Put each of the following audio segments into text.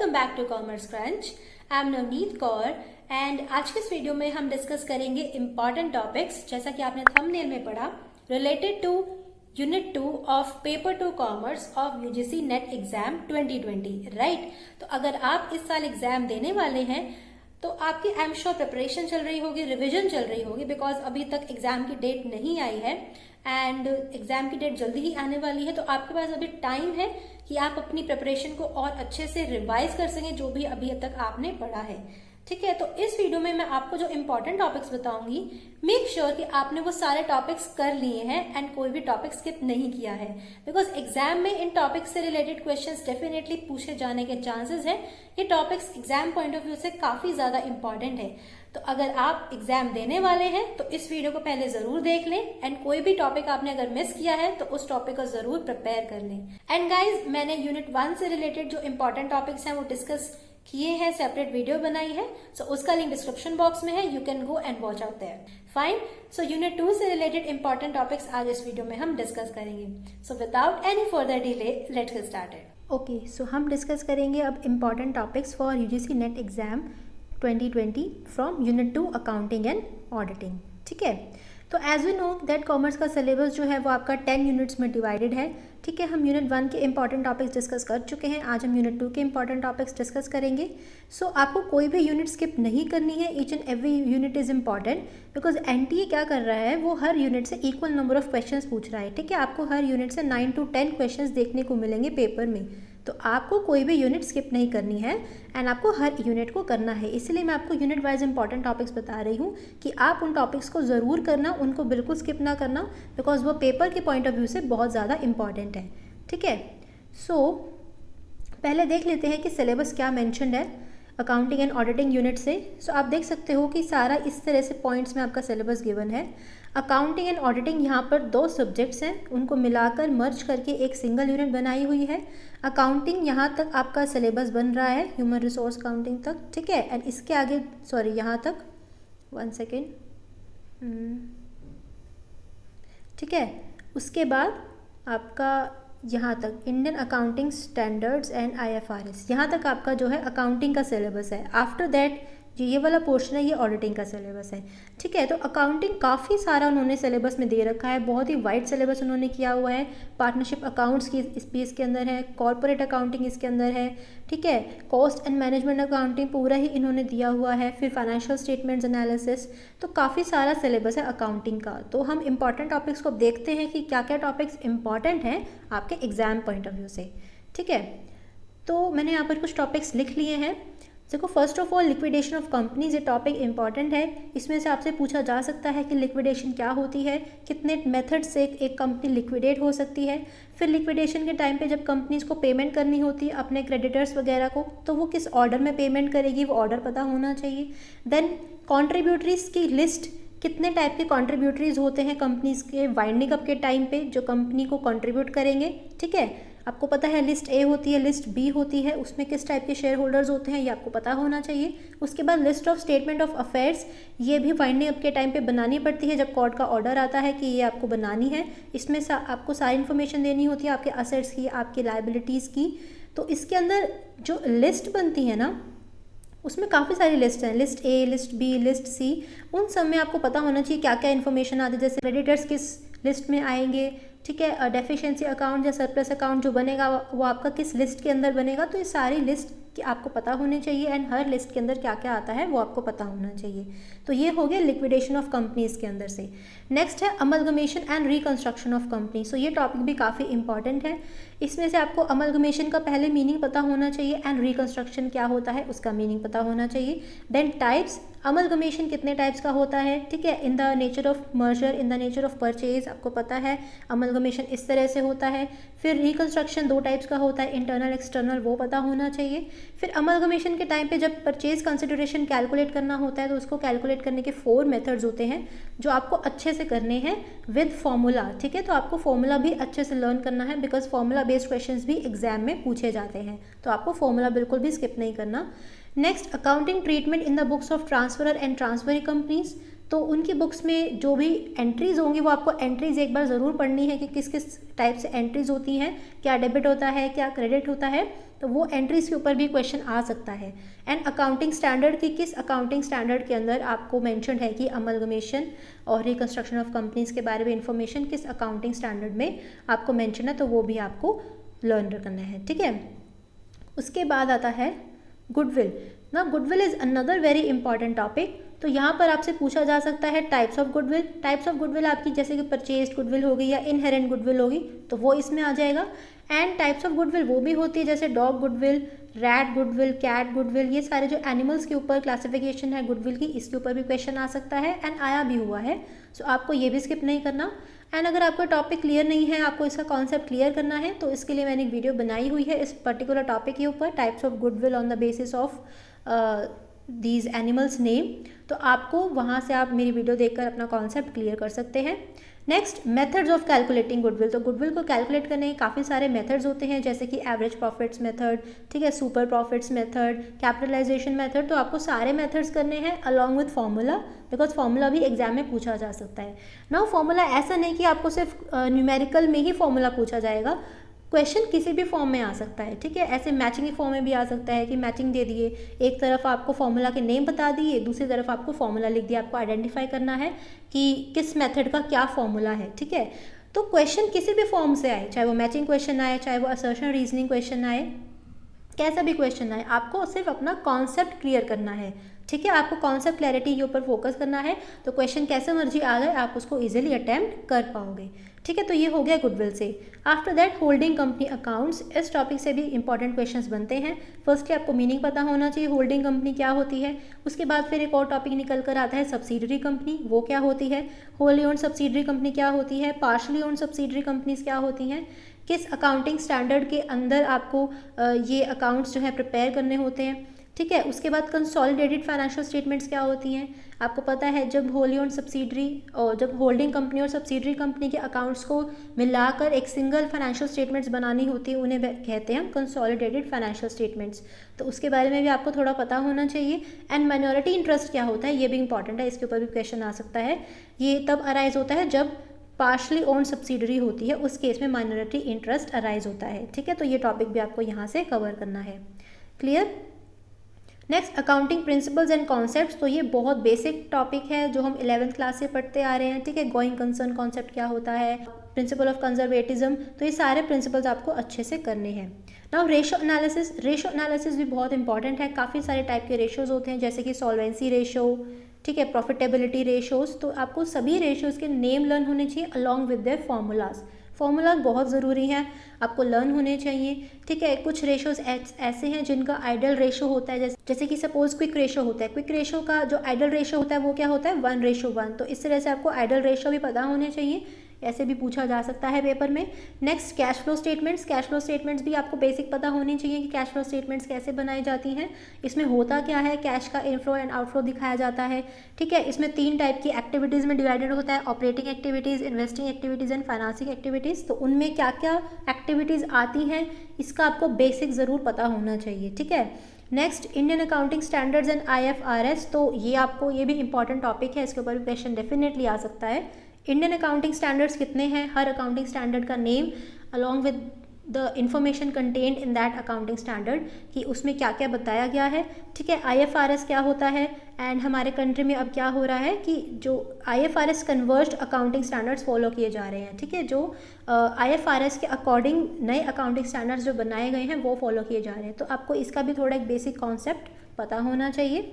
Welcome back to Commerce Crunch. I am Navneet Kaur and आज के इस वीडियो में हम डिस्कस करेंगे इम्पॉर्टेंट टॉपिक्स, जैसा कि आपने थंबनेल में पढ़ा, related to unit 2 of paper 2 commerce of UGC NET exam 2020, right. तो अगर आप इस साल एग्जाम देने वाले हैं तो आपकी आई एम श्योर प्रिपरेशन चल रही होगी, रिविजन चल रही होगी, बिकॉज अभी तक एग्जाम की डेट नहीं आई है एंड एग्जाम की डेट जल्दी ही आने वाली है। तो आपके पास अभी टाइम है कि आप अपनी प्रिपरेशन को और अच्छे से रिवाइज कर सकें जो भी अभी तक आपने पढ़ा है, ठीक है। तो इस वीडियो में मैं आपको जो इंपॉर्टेंट टॉपिक्स बताऊंगी, मेक श्योर कि आपने वो सारे टॉपिक्स कर लिए हैं एंड कोई भी टॉपिक स्किप नहीं किया है, बिकॉज एग्जाम में इन टॉपिक्स से रिलेटेड क्वेश्चंस डेफिनेटली पूछे जाने के चांसेस हैं। ये topics exam point of view से काफी ज्यादा इंपॉर्टेंट है। तो अगर आप एग्जाम देने वाले हैं तो इस वीडियो को पहले जरूर देख लें एंड कोई भी टॉपिक आपने अगर मिस किया है तो उस टॉपिक को जरूर प्रिपेयर कर लें। एंड गाइज, मैंने यूनिट 1 से रिलेटेड जो इंपॉर्टेंट टॉपिक्स हैं वो डिस्कस किए हैं, सेपरेट वीडियो बनाई है, सो उसका लिंक डिस्क्रिप्शन बॉक्स में है, you can go and watch out there. Fine. So unit 2 से रिलेटेड इंपॉर्टेंट टॉपिक्स आज इस वीडियो में हम डिस्कस करेंगे। So without any further delay let's get started. Okay, so हम डिस्कस करेंगे अब important topics for UGC NET exam 2020 from unit 2 accounting and auditing, ठीक है। तो as we know that commerce का सिलेबस जो है वो आपका 10 यूनिट्स में डिवाइडेड है, ठीक है। हम यूनिट 1 के इंपॉर्टेंट टॉपिक्स डिस्कस कर चुके हैं, आज हम यूनिट 2 के इंपॉर्टेंट टॉपिक्स डिस्कस करेंगे। सो आपको कोई भी यूनिट स्किप नहीं करनी है, each and every unit is important, because NTA क्या कर रहा है, वो हर यूनिट से इक्वल नंबर ऑफ क्वेश्चंस पूछ रहा है, ठीक है। आपको हर यूनिट से 9 to 10 क्वेश्चंस देखने को मिलेंगे पेपर में, तो आपको कोई भी यूनिट स्किप नहीं करनी है एंड आपको हर यूनिट को करना है। इसलिए मैं आपको यूनिट वाइज इंपॉर्टेंट टॉपिक्स बता रही हूँ कि आप उन टॉपिक्स को ज़रूर करना, उनको बिल्कुल स्किप ना करना, बिकॉज वो पेपर के पॉइंट ऑफ व्यू से बहुत ज़्यादा इंपॉर्टेंट है, ठीक है। सो पहले देख लेते हैं कि सिलेबस क्या मैंशनड है अकाउंटिंग एंड ऑडिटिंग यूनिट से। सो आप देख सकते हो कि सारा इस तरह से पॉइंट्स में आपका सिलेबस गिवन है। अकाउंटिंग एंड ऑडिटिंग यहाँ पर 2 सब्जेक्ट्स हैं, उनको मिलाकर मर्ज करके एक सिंगल यूनिट बनाई हुई है। अकाउंटिंग यहाँ तक आपका सिलेबस बन रहा है, ह्यूमन रिसोर्स अकाउंटिंग तक, ठीक है। एंड इसके आगे यहाँ तक 1 सेकेंड, ठीक है। उसके बाद आपका यहाँ तक Indian accounting standards and IFRS, यहाँ तक आपका जो है अकाउंटिंग का सिलेबस है। आफ्टर दैट ये वाला पोर्शन है, ये ऑडिटिंग का सिलेबस है, ठीक है। तो अकाउंटिंग काफ़ी सारा उन्होंने सिलेबस में दे रखा है, बहुत ही वाइड सिलेबस उन्होंने किया हुआ है। पार्टनरशिप अकाउंट्स की इसके अंदर है, कॉर्पोरेट अकाउंटिंग इसके अंदर है, ठीक है। कॉस्ट एंड मैनेजमेंट अकाउंटिंग पूरा ही इन्होंने दिया हुआ है, फिर फाइनेंशियल स्टेटमेंट्स एनालिसिस, तो काफ़ी सारा सिलेबस है अकाउंटिंग का। तो हम इंपॉर्टेंट टॉपिक्स को देखते हैं कि क्या क्या टॉपिक्स इंपॉर्टेंट हैं आपके एग्जाम पॉइंट ऑफ व्यू से, ठीक है। तो मैंने यहाँ पर कुछ टॉपिक्स लिख लिए हैं। देखो, first of all liquidation of companies, ये टॉपिक इंपॉर्टेंट है। इसमें से आपसे पूछा जा सकता है कि लिक्विडेशन क्या होती है, कितने मेथड से एक कंपनी लिक्विडेट हो सकती है। फिर लिक्विडेशन के टाइम पे जब कंपनीज को पेमेंट करनी होती है अपने क्रेडिटर्स वगैरह को, तो वो किस ऑर्डर में पेमेंट करेगी, वो ऑर्डर पता होना चाहिए। देन कॉन्ट्रीब्यूटरीज की लिस्ट, कितने टाइप के कॉन्ट्रीब्यूटरीज होते हैं कंपनीज के वाइंडिंग अप के टाइम पे जो कंपनी को कंट्रीब्यूट करेंगे, ठीक है। आपको पता है लिस्ट ए होती है, लिस्ट बी होती है, उसमें किस टाइप के शेयर होल्डर्स होते हैं ये आपको पता होना चाहिए। उसके बाद list of statement of affairs, ये भी वाइंडिंग अप के टाइम पे बनानी पड़ती है जब कोर्ट का ऑर्डर आता है कि ये आपको बनानी है। इसमें आपको सारी इन्फॉर्मेशन देनी होती है आपके असेट्स की, आपके लायबिलिटीज़ की। तो इसके अंदर जो लिस्ट बनती है ना, उसमें काफ़ी सारी लिस्ट हैं, list A, list B, list C, उन सब में आपको पता होना चाहिए क्या क्या इन्फॉर्मेशन आती है। जैसे क्रेडिटर्स किस लिस्ट में आएंगे, ठीक है। डेफिशिएंसी अकाउंट या सरप्लस अकाउंट जो बनेगा वो आपका किस लिस्ट के अंदर बनेगा, तो ये सारी लिस्ट कि आपको पता होने चाहिए एंड हर लिस्ट के अंदर क्या क्या आता है वो आपको पता होना चाहिए। तो ये हो गया लिक्विडेशन ऑफ कंपनीज के अंदर से। नेक्स्ट है amalgamation and reconstruction of company. सो ये टॉपिक भी काफ़ी इंपॉर्टेंट है। इसमें से आपको अमलगमेशन का पहले मीनिंग पता होना चाहिए एंड रिकंस्ट्रक्शन क्या होता है उसका मीनिंग पता होना चाहिए। देन टाइप्स, अमलगमेशन कितने टाइप्स का होता है, ठीक है। In the nature of merger, in the nature of purchase, आपको पता है अमलगमेशन इस तरह से होता है। फिर रिकंस्ट्रक्शन 2 टाइप्स का होता है, इंटरनल एक्सटर्नल, वो पता होना चाहिए। फिर अमलगमेशन के टाइम पे जब परचेज कंसिडरेशन कैलकुलेट करना होता है तो उसको कैलकुलेट करने के 4 मेथड्स होते हैं जो आपको अच्छे से करने हैं विद फॉर्मूला, ठीक है। तो आपको फॉर्मूला भी अच्छे से लर्न करना है, बिकॉज फॉर्मूला बेस्ड क्वेश्चंस भी एग्जाम में पूछे जाते हैं, तो आपको फॉर्मूला बिल्कुल भी स्किप नहीं करना। Next, accounting treatment in the books of transferor and transferee companies. तो उनकी बुक्स में जो भी एंट्रीज़ होंगी वो आपको एंट्रीज़ एक बार ज़रूर पढ़नी है कि किस किस टाइप से एंट्रीज़ होती हैं, क्या डेबिट होता है, क्या क्रेडिट होता है, तो वो एंट्रीज़ के ऊपर भी क्वेश्चन आ सकता है। एंड अकाउंटिंग स्टैंडर्ड की किस अकाउंटिंग स्टैंडर्ड के अंदर आपको मेंशन है कि अमलगमेशन और रिकंस्ट्रक्शन ऑफ कंपनीज़ के बारे में इंफॉर्मेशन किस अकाउंटिंग स्टैंडर्ड में आपको मेंशन है, तो वो भी आपको लर्न करना है, ठीक है। उसके बाद आता है गुडविल। ना goodwill is another very important topic. तो यहाँ पर आपसे पूछा जा सकता है types of goodwill. Types of goodwill आपकी जैसे कि परचेज्ड गुडविल होगी या इनहेरेंट गुडविल होगी, तो वो इसमें आ जाएगा। एंड टाइप्स ऑफ गुडविल वो भी होती है जैसे dog goodwill, rat goodwill, cat goodwill, ये सारे जो एनिमल्स के ऊपर क्लासिफिकेशन है गुडविल की, इसके ऊपर भी क्वेश्चन आ सकता है एंड आया भी हुआ है। सो आपको ये भी स्किप नहीं करना। एंड अगर आपको टॉपिक क्लियर नहीं है, आपको इसका कॉन्सेप्ट क्लियर करना है, तो इसके लिए मैंने एक वीडियो बनाई हुई है इस पर्टिकुलर टॉपिक के ऊपर, types of goodwill on the basis of these animals name. तो आपको वहाँ से आप मेरी वीडियो देखकर अपना कॉन्सेप्ट क्लियर कर सकते हैं। Next, methods of calculating goodwill. तो गुडविल को कैलकुलेट करने के काफ़ी सारे मेथड्स होते हैं जैसे कि एवरेज प्रॉफिट्स मेथड, ठीक है, super profits method, capitalisation method. तो आपको सारे मेथड्स करने हैं along with formula, because formula भी एग्जाम में पूछा जा सकता है। नाउ फार्मूला ऐसा नहीं कि आपको सिर्फ न्यूमेरिकल में ही फार्मूला पूछा जाएगा, क्वेश्चन किसी भी फॉर्म में आ सकता है, ठीक है। ऐसे मैचिंग के फॉर्म में भी आ सकता है कि मैचिंग दे दिए, एक तरफ आपको फॉर्मूला के नेम बता दिए, दूसरी तरफ आपको फॉर्मूला लिख दिया, आपको आइडेंटिफाई करना है कि किस मेथड का क्या फॉर्मूला है, ठीक है। तो क्वेश्चन किसी भी फॉर्म से आए, चाहे वो मैचिंग क्वेश्चन आए, चाहे वो असर्शन रीजनिंग क्वेश्चन आए, कैसा भी क्वेश्चन आए, आपको सिर्फ अपना कॉन्सेप्ट क्लियर करना है, ठीक है। आपको कॉन्सेप्ट क्लैरिटी के ऊपर फोकस करना है, तो क्वेश्चन कैसे मर्जी आ जाए आप उसको इजीली अटेम्प्ट कर पाओगे, ठीक है। तो ये हो गया गुडविल से। After that holding company accounts, इस टॉपिक से भी इंपॉर्टेंट क्वेश्चंस बनते हैं। फर्स्टली आपको मीनिंग पता होना चाहिए होल्डिंग कंपनी क्या होती है। उसके बाद फिर एक और टॉपिक निकल कर आता है सब्सिडरी कंपनी, वो क्या होती है, होली ओन्ड सब्सिडरी कंपनी क्या होती है, पार्शली ओन्ड सब्सिडरी कंपनीज क्या होती हैं, किस अकाउंटिंग स्टैंडर्ड के अंदर आपको ये अकाउंट्स जो है प्रिपेयर करने होते हैं, ठीक है। उसके बाद कंसोलिडेटेड फाइनेंशियल स्टेटमेंट्स क्या होती हैं। आपको पता है जब होली ओन्ड सब्सिडरी और जब होल्डिंग कंपनी और सब्सिडरी कंपनी के अकाउंट्स को मिलाकर एक सिंगल फाइनेंशियल स्टेटमेंट्स बनानी होती है, उन्हें कहते हैं हम कंसोलिडेटेड फाइनेंशियल स्टेटमेंट्स। तो उसके बारे में भी आपको थोड़ा पता होना चाहिए। एंड माइनॉरिटी इंटरेस्ट क्या होता है, ये भी इंपॉर्टेंट है, इसके ऊपर भी क्वेश्चन आ सकता है। ये तब अराइज होता है जब पार्शली ओन्ड सब्सिडरी होती है, उस केस में माइनॉरिटी इंटरेस्ट अराइज होता है, ठीक है। तो ये टॉपिक भी आपको यहाँ से कवर करना है। Clear. Next, accounting principles and concepts. तो ये बहुत बेसिक टॉपिक है जो हम 11th क्लास से पढ़ते आ रहे हैं, ठीक है। गोइंग कंसर्न कॉन्सेप्ट क्या होता है, प्रिंसिपल ऑफ कंजर्वेटिज्म, तो ये सारे प्रिंसिपल्स आपको अच्छे से करने हैं। Now ratio analysis. Ratio analysis भी बहुत इंपॉर्टेंट है। काफ़ी सारे टाइप के रेशोज़ होते हैं जैसे कि सॉल्वेंसी रेशो, ठीक है, प्रॉफिटेबिलिटी रेशोज़। तो आपको सभी रेशोज़ के नेम लर्न होने चाहिए along with their formulas. Formula बहुत ज़रूरी है, आपको लर्न होने चाहिए, ठीक है। कुछ रेशोज़ ऐसे हैं जिनका आइडल रेशो होता है, जैसे कि सपोज क्विक रेशो होता है। क्विक रेशो का जो आइडल रेशो होता है वो क्या होता है, 1:1। तो इस तरह से आपको आइडल रेशो भी पता होने चाहिए, ऐसे भी पूछा जा सकता है पेपर में। Next, cash flow statements. Cash flow statements भी आपको बेसिक पता होनी चाहिए कि कैश फ्लो स्टेटमेंट्स कैसे बनाई जाती हैं, इसमें होता क्या है, कैश का इनफ्लो एंड आउटफ्लो दिखाया जाता है, ठीक है। इसमें 3 टाइप की एक्टिविटीज़ में डिवाइडेड होता है, operating activities, investing activities and financing activities. तो उनमें क्या क्या एक्टिविटीज़ आती हैं इसका आपको बेसिक ज़रूर पता होना चाहिए, ठीक है। Next, Indian accounting standards and IFRS। तो ये आपको, ये भी इंपॉर्टेंट टॉपिक है, इसके ऊपर भी क्वेश्चन डेफिनेटली आ सकता है। इंडियन अकाउंटिंग स्टैंडर्ड्स कितने हैं, हर अकाउंटिंग स्टैंडर्ड का name along with the information contained in that accounting standard कि उसमें क्या क्या बताया गया है, ठीक है। IFRS क्या होता है, एंड हमारे कंट्री में अब क्या हो रहा है कि जो IFRS कन्वर्ज्ड अकाउंटिंग स्टैंडर्ड्स फॉलो किए जा रहे हैं, ठीक है। जो IFRS के अकॉर्डिंग नए अकाउंटिंग स्टैंडर्ड्स जो बनाए गए हैं वो फॉलो किए जा रहे हैं। तो आपको इसका भी थोड़ा एक बेसिक कॉन्सेप्ट पता होना चाहिए,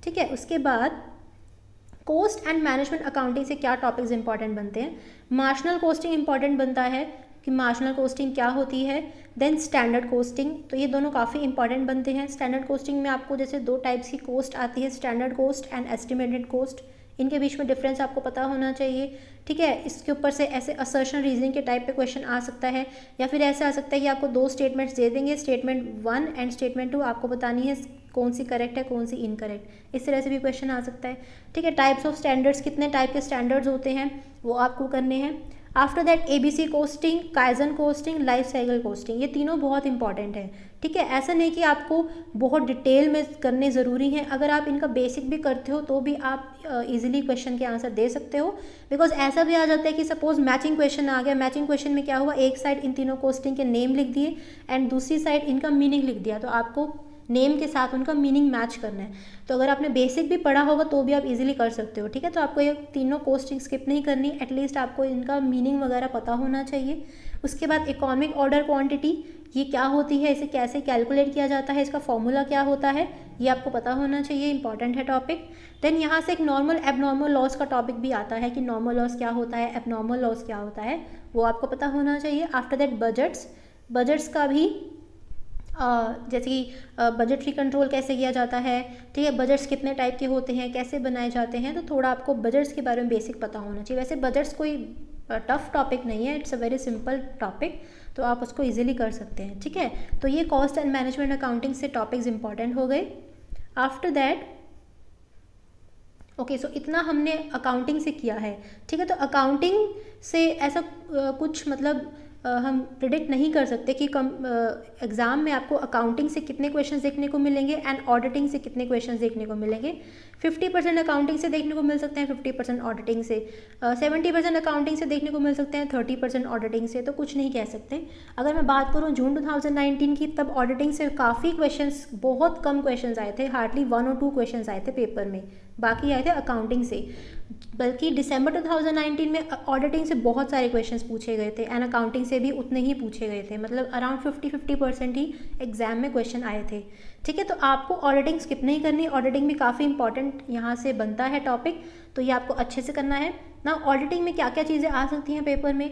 ठीक है। उसके बाद कॉस्ट एंड मैनेजमेंट अकाउंटिंग से क्या टॉपिक्स इंपॉर्टेंट बनते हैं। मार्जिनल कॉस्टिंग इंपॉर्टेंट बनता है कि मार्जिनल कॉस्टिंग क्या होती है। देन स्टैंडर्ड कॉस्टिंग, तो ये दोनों काफ़ी इंपॉर्टेंट बनते हैं। स्टैंडर्ड कॉस्टिंग में आपको जैसे 2 टाइप्स की कॉस्ट आती है, standard cost and estimated cost. इनके बीच में डिफरेंस आपको पता होना चाहिए, ठीक है। इसके ऊपर से ऐसे असर्शन रीजनिंग के टाइप पे क्वेश्चन आ सकता है, या फिर ऐसा आ सकता है कि आपको 2 स्टेटमेंट्स दे देंगे, स्टेटमेंट 1 एंड स्टेटमेंट 2, आपको बतानी है कौन सी करेक्ट है कौन सी इनकरेक्ट। इस तरह से भी क्वेश्चन आ सकता है, ठीक है। टाइप्स ऑफ स्टैंडर्ड्स, कितने टाइप के स्टैंडर्ड्स होते हैं वो आपको करने हैं। After that ABC costing, kaizen costing, life cycle costing, ये तीनों बहुत इंपॉर्टेंट है, ठीक है। ऐसा नहीं कि आपको बहुत डिटेल में करने ज़रूरी हैं, अगर आप इनका बेसिक भी करते हो तो भी आप इजीली क्वेश्चन के आंसर दे सकते हो। बिकॉज ऐसा भी आ जाता है कि सपोज मैचिंग क्वेश्चन आ गया, मैचिंग क्वेश्चन में क्या हुआ, एक साइड इन तीनों कोस्टिंग के नेम लिख दिए एंड दूसरी साइड इनका मीनिंग लिख दिया, तो आपको नेम के साथ उनका मीनिंग मैच करना है। तो अगर आपने बेसिक भी पढ़ा होगा तो भी आप इजीली कर सकते हो, ठीक है। तो आपको ये तीनों कोस्टिंग स्किप नहीं करनी, एटलीस्ट आपको इनका मीनिंग वगैरह पता होना चाहिए। उसके बाद इकोनॉमिक ऑर्डर क्वांटिटी, ये क्या होती है, इसे कैसे कैलकुलेट किया जाता है, इसका फॉर्मूला क्या होता है, ये आपको पता होना चाहिए, इंपॉर्टेंट है टॉपिक। देन यहाँ से एक नॉर्मल एबनॉर्मल लॉस का टॉपिक भी आता है कि नॉर्मल लॉस क्या होता है, एबनॉर्मल लॉस क्या होता है, वो आपको पता होना चाहिए। आफ्टर दैट बजट्स का भी जैसे कि बजटरी कंट्रोल कैसे किया जाता है, ठीक है, बजट्स कितने टाइप के होते हैं, कैसे बनाए जाते हैं, तो थोड़ा आपको बजट्स के बारे में बेसिक पता होना चाहिए। वैसे बजट्स कोई टफ टॉपिक नहीं है, it's a very simple topic, तो आप उसको इजीली कर सकते हैं, ठीक है। तो ये कॉस्ट एंड मैनेजमेंट अकाउंटिंग से टॉपिक्स इंपॉर्टेंट हो गए। आफ्टर दैट ओके, सो इतना हमने अकाउंटिंग से किया है, ठीक है। तो अकाउंटिंग से ऐसा कुछ मतलब हम प्रिडिक्ट नहीं कर सकते कि एग्ज़ाम में आपको अकाउंटिंग से कितने क्वेश्चंस देखने को मिलेंगे एंड ऑडिटिंग से कितने क्वेश्चंस देखने को मिलेंगे। 50% अकाउंटिंग से देखने को मिल सकते हैं, 50% ऑडिटिंग से, 70% अकाउंटिंग से देखने को मिल सकते हैं, 30% ऑडिटिंग से, तो कुछ नहीं कह सकते। अगर मैं बात करूँ जून 2019 की, तब ऑडिटिंग से काफ़ी क्वेश्चंस, बहुत कम क्वेश्चंस आए थे, हार्डली 1 और 2 क्वेश्चंस आए थे पेपर में, बाकी आए थे अकाउंटिंग से। बल्कि दिसंबर 2019 में ऑडिटिंग से बहुत सारे क्वेश्चंस पूछे गए थे एंड अकाउंटिंग से भी उतने ही पूछे गए थे, मतलब अराउंड 50% ही एग्जाम में क्वेश्चन आए थे, ठीक है। तो आपको ऑडिटिंग स्किप नहीं करनी, ऑडिटिंग भी काफ़ी इंपॉर्टेंट यहाँ से बनता है टॉपिक, तो ये आपको अच्छे से करना है ना। ऑडिटिंग में क्या क्या चीज़ें आ सकती हैं पेपर में,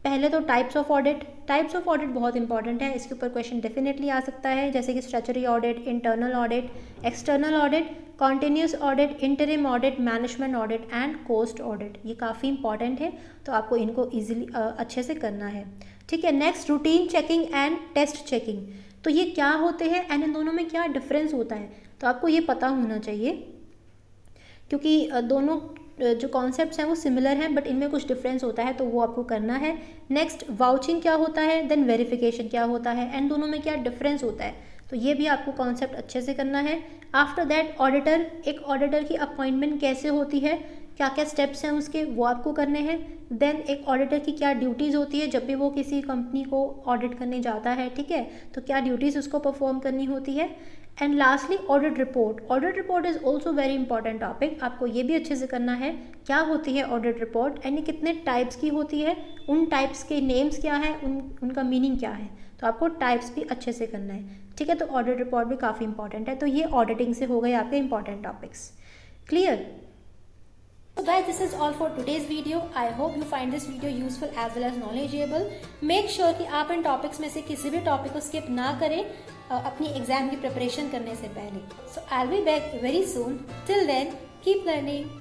पहले तो टाइप्स ऑफ ऑडिट बहुत इंपॉर्टेंट है, इसके ऊपर क्वेश्चन डेफिनेटली आ सकता है, जैसे कि statutory audit, internal audit, external audit, continuous audit, interim audit, management audit and cost audit, ये काफ़ी इंपॉर्टेंट है, तो आपको इनको ईजिली अच्छे से करना है, ठीक है। Next, routine checking and test checking, तो ये क्या होते हैं एंड इन दोनों में क्या डिफरेंस होता है, तो आपको ये पता होना चाहिए, क्योंकि दोनों जो कॉन्सेप्ट्स हैं वो सिमिलर हैं, बट इनमें कुछ डिफरेंस होता है, तो वो आपको करना है। नेक्स्ट, वाउचिंग क्या होता है, देन वेरिफिकेशन क्या होता है एंड दोनों में क्या डिफरेंस होता है, तो ये भी आपको कॉन्सेप्ट अच्छे से करना है। आफ्टर दैट ऑडिटर, एक ऑडिटर की अपॉइंटमेंट कैसे होती है, क्या क्या स्टेप्स हैं उसके, वो आपको करने हैं। देन एक ऑडिटर की क्या ड्यूटीज़ होती है जब भी वो किसी कंपनी को ऑडिट करने जाता है, ठीक है, तो क्या ड्यूटीज़ उसको परफॉर्म करनी होती है। And lastly audit report is also very important topic, आपको ये भी अच्छे से करना है, क्या होती है ऑडिट रिपोर्ट एंड ये कितने टाइप्स की होती है, उन टाइप्स के नेम्स क्या हैं, उनका मीनिंग क्या है, तो आपको टाइप्स भी अच्छे से करना है, ठीक है। तो ऑडिट रिपोर्ट भी काफ़ी इंपॉर्टेंट है, तो ये ऑडिटिंग से हो गए आपके important topics. Clear? So guys, this is all for today's video. I hope you find this video useful as well as knowledgeable. Make sure कि आप इन टॉपिक्स में से किसी भी टॉपिक को स्किप ना करें अपनी एग्जाम की प्रिपरेशन करने से पहले. So I'll be back very soon. Till then, keep learning.